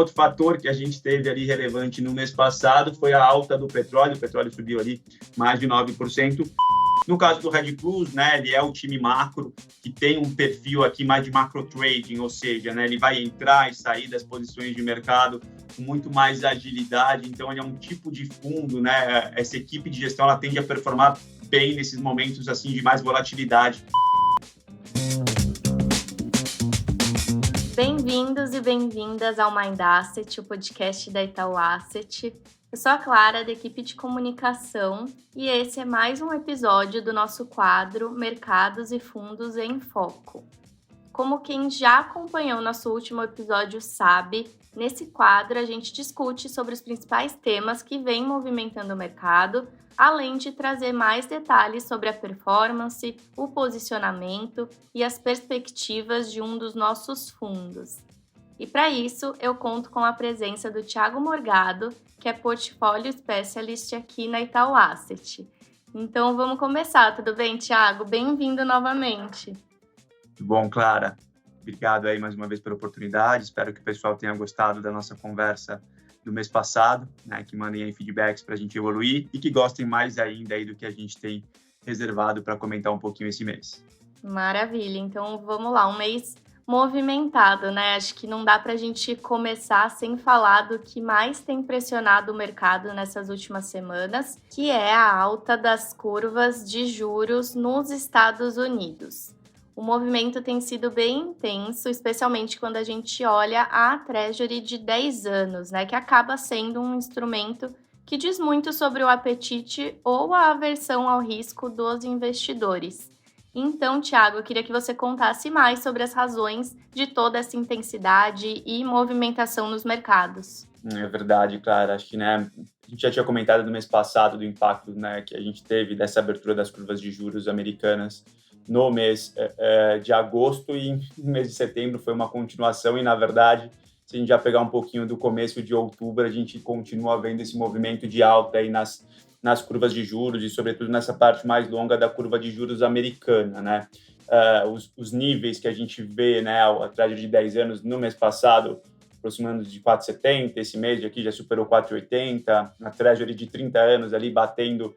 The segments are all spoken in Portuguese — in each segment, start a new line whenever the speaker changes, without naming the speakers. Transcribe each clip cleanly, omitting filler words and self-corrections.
outro fator que a gente teve ali relevante no mês passado foi a alta do petróleo. O petróleo subiu ali mais de 9%. No caso do Red Plus, né, ele é o time macro, que tem um perfil aqui mais de macro trading, ou seja, né, ele vai entrar e sair das posições de mercado com muito mais agilidade. Então, ele é um tipo de fundo, né, essa equipe de gestão ela tende a performar bem nesses momentos assim de mais volatilidade.
Bem-vindos e bem-vindas ao Mind Asset, o podcast da Itaú Asset. Eu sou a Clara, da equipe de comunicação, e esse é mais um episódio do nosso quadro Mercados e Fundos em Foco. Como quem já acompanhou nosso último episódio sabe, nesse quadro a gente discute sobre os principais temas que vêm movimentando o mercado, além de trazer mais detalhes sobre a performance, o posicionamento e as perspectivas de um dos nossos fundos. E para isso, eu conto com a presença do Thiago Morgado, que é Portfólio Specialist aqui na Itaú Asset. Então, vamos começar, tudo bem, Thiago? Bem-vindo novamente.
Muito bom, Clara. Obrigado aí mais uma vez pela oportunidade. Espero que o pessoal tenha gostado da nossa conversa do mês passado, né? Que mandem aí feedbacks para a gente evoluir e que gostem mais ainda aí do que a gente tem reservado para comentar um pouquinho esse mês.
Maravilha. Então, vamos lá. Um mês movimentado, né? Acho que não dá para a gente começar sem falar do que mais tem pressionado o mercado nessas últimas semanas, que é a alta das curvas de juros nos Estados Unidos. O movimento tem sido bem intenso, especialmente quando a gente olha a Treasury de 10 anos, né? Que acaba sendo um instrumento que diz muito sobre o apetite ou a aversão ao risco dos investidores. Então, Thiago, eu queria que você contasse mais sobre as razões de toda essa intensidade e movimentação nos mercados.
É verdade, Clara. Acho que, né, a gente já tinha comentado no mês passado do impacto, né, que a gente teve dessa abertura das curvas de juros americanas no mês de agosto, e no mês de setembro foi uma continuação e, na verdade, se a gente já pegar um pouquinho do começo de outubro, a gente continua vendo esse movimento de alta aí nas curvas de juros e, sobretudo, nessa parte mais longa da curva de juros americana, né? Os níveis que a gente vê, né, a Treasury de 10 anos no mês passado, aproximando de 4,70, esse mês aqui já superou 4,80, a Treasury de 30 anos ali batendo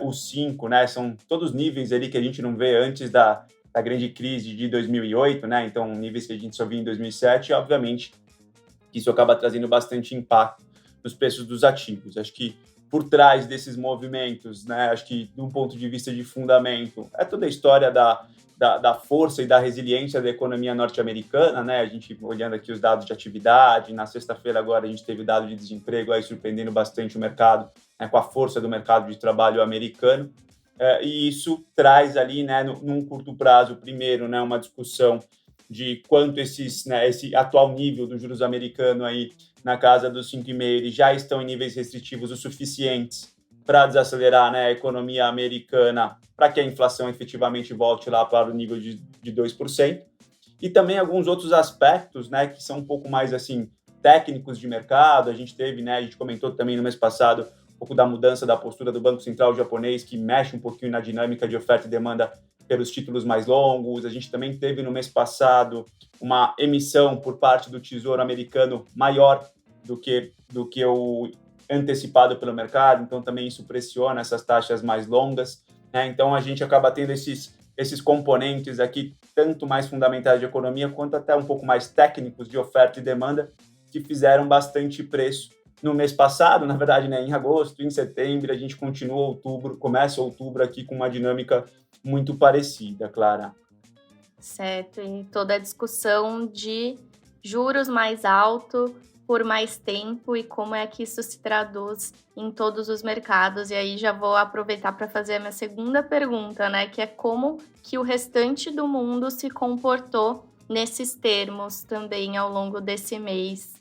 os 5, né? São todos níveis ali que a gente não vê antes da grande crise de 2008, né? Então, níveis que a gente só via em 2007, e, obviamente, isso acaba trazendo bastante impacto nos preços dos ativos. Acho que por trás desses movimentos, né, acho que de um ponto de vista de fundamento, é toda a história da força e da resiliência da economia norte-americana, né? A gente olhando aqui os dados de atividade, na sexta-feira agora a gente teve o dado de desemprego aí surpreendendo bastante o mercado, né, com a força do mercado de trabalho americano, e isso traz ali, né, num curto prazo, primeiro, né, uma discussão de quanto esse atual nível dos juros americano aí na casa dos 5,5, eles já estão em níveis restritivos o suficientes para desacelerar, né, a economia americana, para que a inflação efetivamente volte lá para o nível de 2%. E também alguns outros aspectos, né, que são um pouco mais assim técnicos de mercado. A gente teve, né, a gente comentou também no mês passado um pouco da mudança da postura do Banco Central japonês, que mexe um pouquinho na dinâmica de oferta e demanda pelos títulos mais longos. A gente também teve no mês passado uma emissão por parte do Tesouro americano maior do que o antecipado pelo mercado, então também isso pressiona essas taxas mais longas, né? Então a gente acaba tendo esses componentes aqui, tanto mais fundamentais de economia, quanto até um pouco mais técnicos de oferta e demanda, que fizeram bastante preço no mês passado, na verdade, né, em agosto, em setembro, a gente começa outubro aqui com uma dinâmica muito parecida, Clara.
Certo, e toda a discussão de juros mais alto por mais tempo e como é que isso se traduz em todos os mercados. E aí já vou aproveitar para fazer a minha segunda pergunta, né, que é como que o restante do mundo se comportou nesses termos também ao longo desse mês.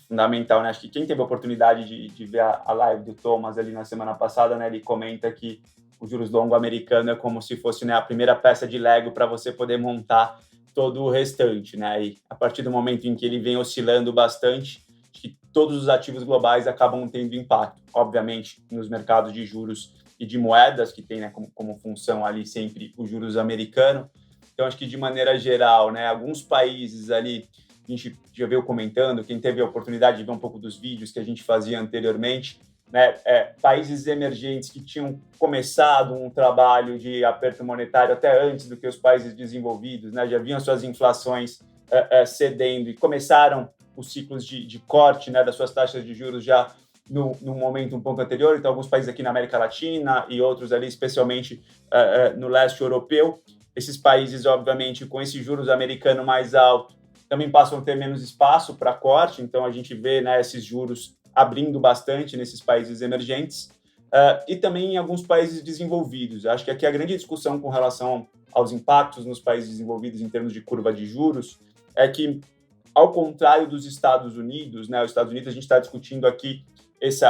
Fundamental, né? Acho que quem teve a oportunidade de ver a live do Thomas ali na semana passada, né, ele comenta que o juros longo americano é como se fosse, né, a primeira peça de Lego para você poder montar todo o restante, né? E a partir do momento em que ele vem oscilando bastante, acho que todos os ativos globais acabam tendo impacto, obviamente, nos mercados de juros e de moedas, que tem, né, como função ali sempre o juros americano. Então, acho que de maneira geral, né, alguns países ali a gente já veio comentando, quem teve a oportunidade de ver um pouco dos vídeos que a gente fazia anteriormente, né, países emergentes que tinham começado um trabalho de aperto monetário até antes do que os países desenvolvidos, né, já viam suas inflações cedendo e começaram os ciclos de corte, né, das suas taxas de juros já no momento um pouco anterior. Então, alguns países aqui na América Latina e outros ali, especialmente no leste europeu. Esses países, obviamente, com esses juros americanos mais altos, também passam a ter menos espaço para corte. Então, a gente vê, né, esses juros abrindo bastante nesses países emergentes e também em alguns países desenvolvidos. Acho que aqui a grande discussão com relação aos impactos nos países desenvolvidos em termos de curva de juros é que, ao contrário dos Estados Unidos, né, os Estados Unidos a gente está discutindo aqui esse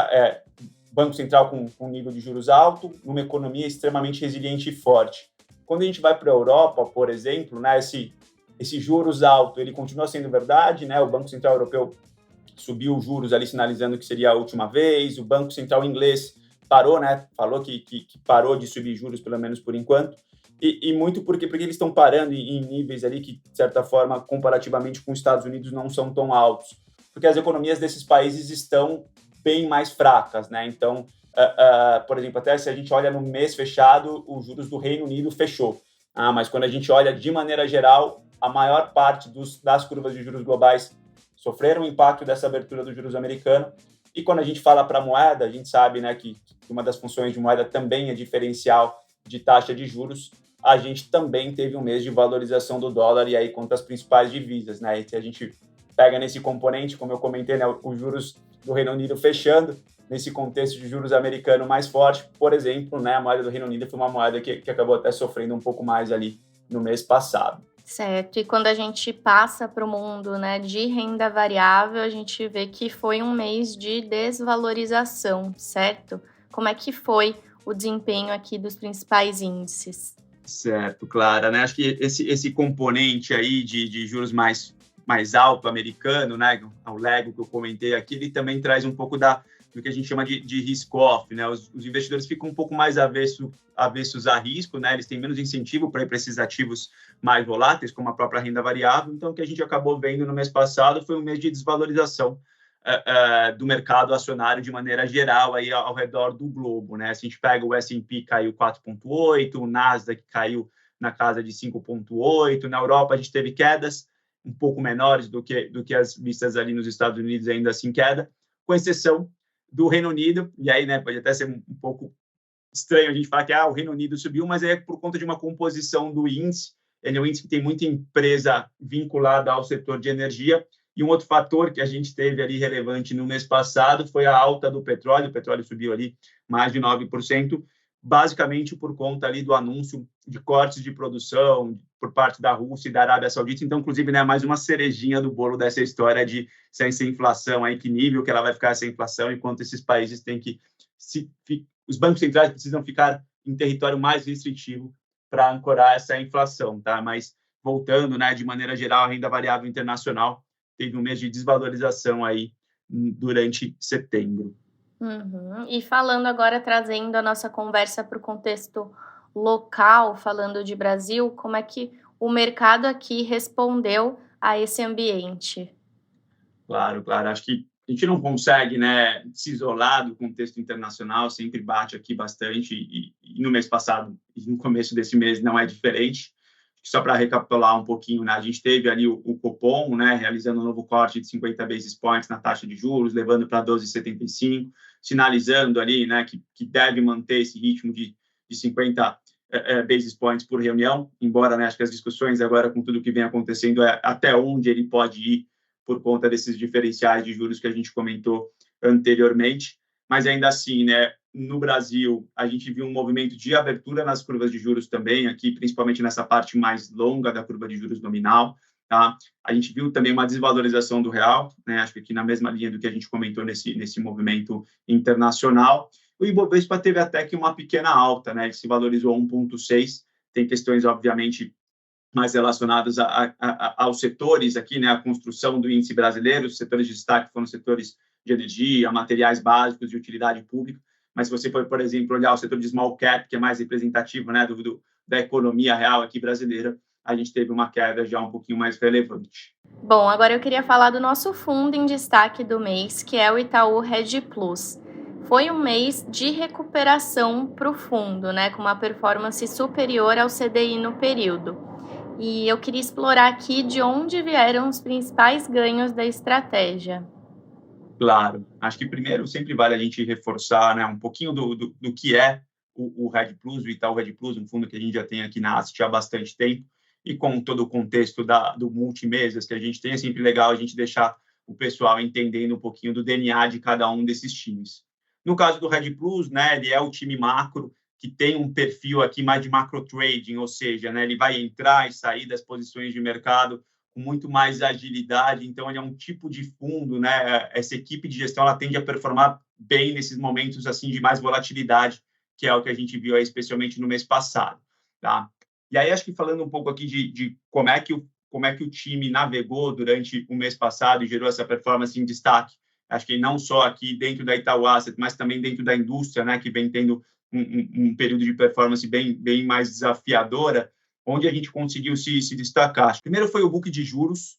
Banco Central com nível de juros alto, numa economia extremamente resiliente e forte. Quando a gente vai para a Europa, por exemplo, né, esse juros alto, ele continua sendo verdade, né? O Banco Central Europeu subiu os juros ali, sinalizando que seria a última vez. O Banco Central inglês parou, né? Falou que parou de subir juros, pelo menos por enquanto. E muito porque eles estão parando em níveis ali que, de certa forma, comparativamente com os Estados Unidos, não são tão altos. Porque as economias desses países estão bem mais fracas, né? Então, por exemplo, até se a gente olha no mês fechado, os juros do Reino Unido fechou. Mas quando a gente olha de maneira geral, a maior parte das curvas de juros globais sofreram o impacto dessa abertura dos juros americanos. E quando a gente fala para a moeda, a gente sabe, né, que uma das funções de moeda também é diferencial de taxa de juros. A gente também teve um mês de valorização do dólar e aí contra as principais divisas, né? E se a gente pega nesse componente, como eu comentei, né, os juros do Reino Unido fechando, nesse contexto de juros americano mais forte, por exemplo, né, a moeda do Reino Unido foi uma moeda que acabou até sofrendo um pouco mais ali no mês passado.
Certo, e quando a gente passa para o mundo, né, de renda variável, a gente vê que foi um mês de desvalorização, certo? Como é que foi o desempenho aqui dos principais índices?
Certo, Clara, né? Acho que esse componente aí de juros mais alto americano, né, o Lego que eu comentei aqui, ele também traz um pouco do que a gente chama de risk-off, né? Os investidores ficam um pouco mais avessos a risco, né? Eles têm menos incentivo para ir para esses ativos mais voláteis, como a própria renda variável. Então, o que a gente acabou vendo no mês passado foi um mês de desvalorização do mercado acionário de maneira geral aí ao redor do globo, né? Se a gente pega o S&P caiu 4,8, o Nasdaq caiu na casa de 5,8, na Europa a gente teve quedas um pouco menores do que as vistas ali nos Estados Unidos, ainda assim queda, com exceção do Reino Unido, e aí, né, pode até ser um pouco estranho a gente falar que o Reino Unido subiu, mas é por conta de uma composição do índice. Ele é um índice que tem muita empresa vinculada ao setor de energia, e um outro fator que a gente teve ali relevante no mês passado foi a alta do petróleo. O petróleo subiu ali mais de 9%, basicamente por conta ali do anúncio de cortes de produção por parte da Rússia e da Arábia Saudita. Então, inclusive, né, mais uma cerejinha do bolo dessa história de se essa inflação aí, que nível que ela vai ficar essa inflação, enquanto esses países têm que os bancos centrais precisam ficar em território mais restritivo para ancorar essa inflação, tá? Mas voltando, né, de maneira geral, a renda variável internacional teve um mês de desvalorização aí durante setembro.
Uhum. E falando agora, trazendo a nossa conversa para o contexto local, falando de Brasil, como é que o mercado aqui respondeu a esse ambiente?
Claro. Acho que a gente não consegue, né, se isolar do contexto internacional, sempre bate aqui bastante, e no mês passado e no começo desse mês não é diferente. Só para recapitular um pouquinho, né, a gente teve ali o Copom, né, realizando um novo corte de 50 basis points na taxa de juros, levando para 12,75, sinalizando ali, né, que deve manter esse ritmo de 50 basis points por reunião, embora, né, acho que as discussões agora com tudo que vem acontecendo é até onde ele pode ir por conta desses diferenciais de juros que a gente comentou anteriormente, mas ainda assim, né, no Brasil, a gente viu um movimento de abertura nas curvas de juros também, aqui, principalmente nessa parte mais longa da curva de juros nominal, tá? A gente viu também uma desvalorização do real, né? Acho que aqui na mesma linha do que a gente comentou nesse movimento internacional. O Ibovespa teve até que uma pequena alta, né? Ele se valorizou 1,6, tem questões, obviamente, mais relacionadas aos setores aqui, né? A construção do índice brasileiro, os setores de destaque foram setores de energia, materiais básicos, de utilidade pública. Mas se você for, por exemplo, olhar o setor de small cap, que é mais representativo, né, da economia real aqui brasileira, a gente teve uma queda já um pouquinho mais relevante.
Bom, agora eu queria falar do nosso fundo em destaque do mês, que é o Itaú Reg Plus. Foi um mês de recuperação para o fundo, né, com uma performance superior ao CDI no período. E eu queria explorar aqui de onde vieram os principais ganhos da estratégia.
Claro, acho que primeiro sempre vale a gente reforçar, né, um pouquinho do que é o Reg Plus, o Itaú Reg Plus, um fundo que a gente já tem aqui na Asset há bastante tempo, e com todo o contexto do multimesas que a gente tem, é sempre legal a gente deixar o pessoal entendendo um pouquinho do DNA de cada um desses times. No caso do Reg Plus, né, ele é o time macro, que tem um perfil aqui mais de macro trading, ou seja, né, ele vai entrar e sair das posições de mercado com muito mais agilidade, então ele é um tipo de fundo, né, essa equipe de gestão ela tende a performar bem nesses momentos assim de mais volatilidade, que é o que a gente viu aí, especialmente no mês passado, tá? E aí, acho que falando um pouco aqui de como é que o time navegou durante o mês passado e gerou essa performance em destaque, acho que não só aqui dentro da Itaú Asset, mas também dentro da indústria, né, que vem tendo um período de performance bem mais desafiadora, onde a gente conseguiu se destacar. Primeiro foi o book de juros,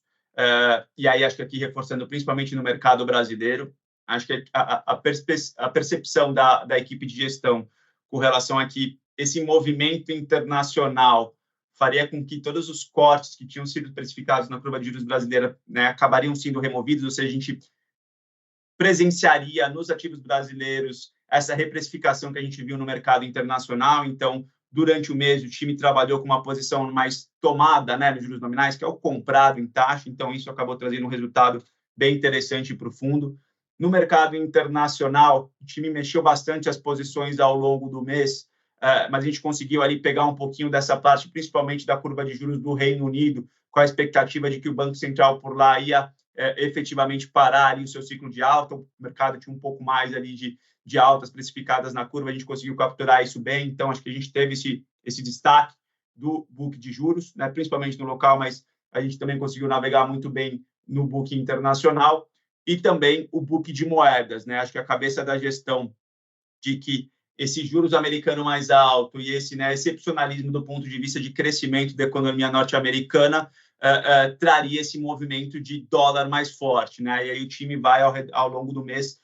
e aí acho que aqui reforçando principalmente no mercado brasileiro, acho que a percepção da equipe de gestão com relação a que esse movimento internacional faria com que todos os cortes que tinham sido precificados na curva de juros brasileira, né, acabariam sendo removidos, ou seja, a gente presenciaria nos ativos brasileiros essa reprecificação que a gente viu no mercado internacional. Então, durante o mês, o time trabalhou com uma posição mais tomada, né, nos juros nominais, que é o comprado em taxa, então isso acabou trazendo um resultado bem interessante para o fundo. No mercado internacional, o time mexeu bastante as posições ao longo do mês, mas a gente conseguiu ali pegar um pouquinho dessa parte, principalmente da curva de juros do Reino Unido, com a expectativa de que o Banco Central por lá ia efetivamente parar ali o seu ciclo de alta. O mercado tinha um pouco mais ali de altas precificadas na curva, a gente conseguiu capturar isso bem, então acho que a gente teve esse destaque do book de juros, né, principalmente no local, mas a gente também conseguiu navegar muito bem no book internacional e também o book de moedas, né? Acho que a cabeça da gestão de que esse juros americano mais alto e esse, né, excepcionalismo do ponto de vista de crescimento da economia norte-americana traria esse movimento de dólar mais forte, né? E aí o time vai ao longo do mês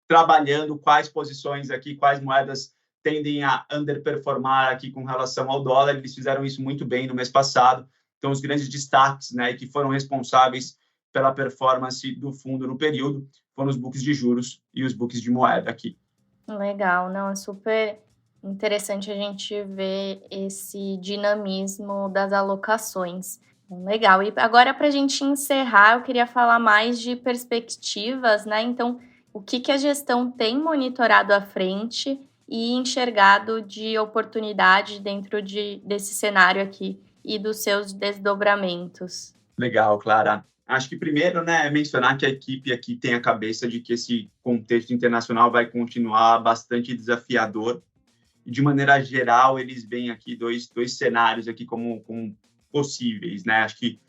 trabalhando quais posições aqui, quais moedas tendem a underperformar aqui com relação ao dólar. Eles fizeram isso muito bem no mês passado. Então, os grandes destaques, né, que foram responsáveis pela performance do fundo no período foram os books de juros e os books de moeda aqui.
Legal, não, é super interessante a gente ver esse dinamismo das alocações. Legal. E agora, para a gente encerrar, eu queria falar mais de perspectivas, né? Então, o que a gestão tem monitorado à frente e enxergado de oportunidade dentro desse cenário aqui e dos seus desdobramentos?
Legal, Clara. Acho que primeiro, né, mencionar que a equipe aqui tem a cabeça de que esse contexto internacional vai continuar bastante desafiador. E, de maneira geral, eles veem aqui dois cenários aqui como possíveis, né? Acho que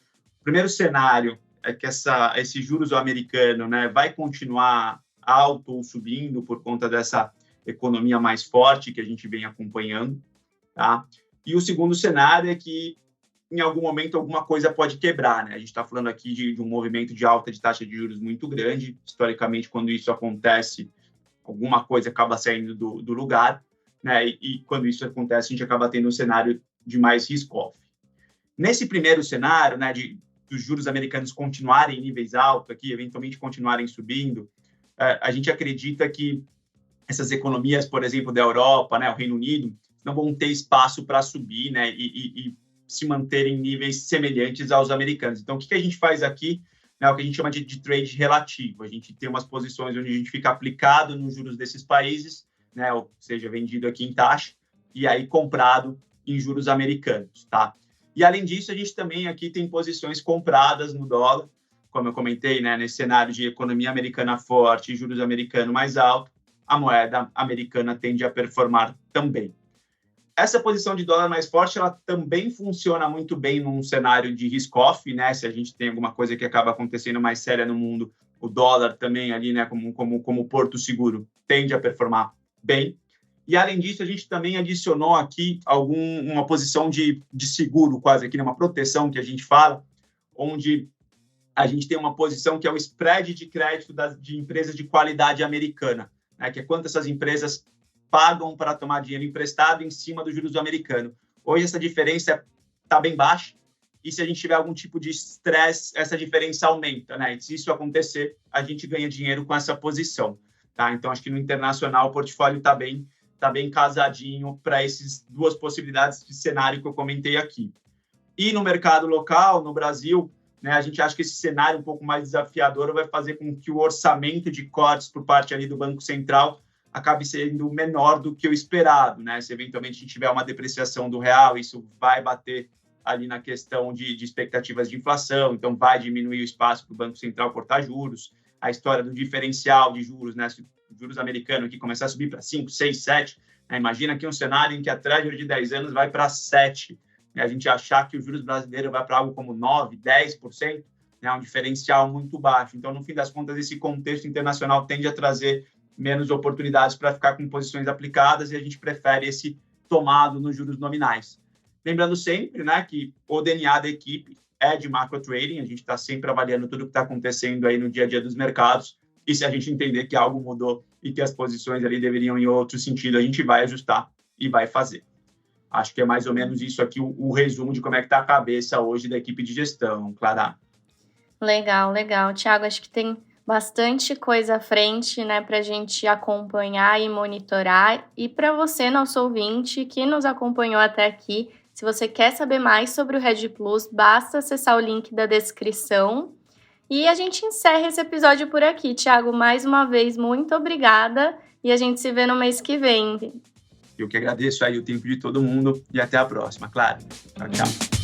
o primeiro cenário é que esse juros americano, né, vai continuar alto ou subindo por conta dessa economia mais forte que a gente vem acompanhando, tá? E o segundo cenário é que em algum momento alguma coisa pode quebrar, né? A gente está falando aqui de um movimento de alta de taxa de juros muito grande. Historicamente, quando isso acontece, alguma coisa acaba saindo do lugar, né? E quando isso acontece, a gente acaba tendo um cenário de mais risk-off. Nesse primeiro cenário, né, dos juros americanos continuarem em níveis altos aqui, eventualmente continuarem subindo, a gente acredita que essas economias, por exemplo, da Europa, né, o Reino Unido, não vão ter espaço para subir, né, e se manterem em níveis semelhantes aos americanos. Então, o que a gente faz aqui é o que a gente chama de trade relativo. A gente tem umas posições onde a gente fica aplicado nos juros desses países, né, ou seja, vendido aqui em taxa, e aí comprado em juros americanos, tá? E, além disso, a gente também aqui tem posições compradas no dólar, como eu comentei, né, nesse cenário de economia americana forte e juros americano mais alto, a moeda americana tende a performar também. Essa posição de dólar mais forte, ela também funciona muito bem num cenário de risk-off, né? Se a gente tem alguma coisa que acaba acontecendo mais séria no mundo, o dólar também ali, né, como porto seguro, tende a performar bem. E, além disso, a gente também adicionou aqui uma posição de seguro, quase aqui, uma proteção que a gente fala, onde a gente tem uma posição que é o spread de crédito de empresas de qualidade americana, né, que é quanto essas empresas pagam para tomar dinheiro emprestado em cima do juros americano. Hoje, essa diferença está bem baixa, e se a gente tiver algum tipo de estresse, essa diferença aumenta, né? E se isso acontecer, a gente ganha dinheiro com essa posição, tá? Então, acho que no internacional o portfólio está bem casadinho para essas duas possibilidades de cenário que eu comentei aqui. E no mercado local, no Brasil, né, a gente acha que esse cenário um pouco mais desafiador vai fazer com que o orçamento de cortes por parte ali do Banco Central acabe sendo menor do que o esperado, né? Se eventualmente a gente tiver uma depreciação do real, isso vai bater ali na questão de expectativas de inflação, então vai diminuir o espaço para o Banco Central cortar juros, a história do diferencial de juros, né? Se o juros americano aqui começar a subir para 5, 6, 7, né? Imagina aqui um cenário em que a Treasury de 10 anos vai para 7, né? A gente achar que o juros brasileiro vai para algo como 9, 10%, né? Um diferencial muito baixo. Então, no fim das contas, esse contexto internacional tende a trazer menos oportunidades para ficar com posições aplicadas e a gente prefere esse tomado nos juros nominais. Lembrando sempre, né, que o DNA da equipe é de macro trading, a gente está sempre avaliando tudo que está acontecendo aí no dia a dia dos mercados, e se a gente entender que algo mudou e que as posições ali deveriam ir em outro sentido, a gente vai ajustar e vai fazer. Acho que é mais ou menos isso aqui o resumo de como é que está a cabeça hoje da equipe de gestão, Clara.
Legal. Thiago, acho que tem bastante coisa à frente, né, para a gente acompanhar e monitorar. E para você, nosso ouvinte, que nos acompanhou até aqui, se você quer saber mais sobre o Hedge Plus, basta acessar o link da descrição. E a gente encerra esse episódio por aqui. Thiago, mais uma vez, muito obrigada e a gente se vê no mês que vem.
Eu que agradeço aí o tempo de todo mundo e até a próxima, claro. Tchau.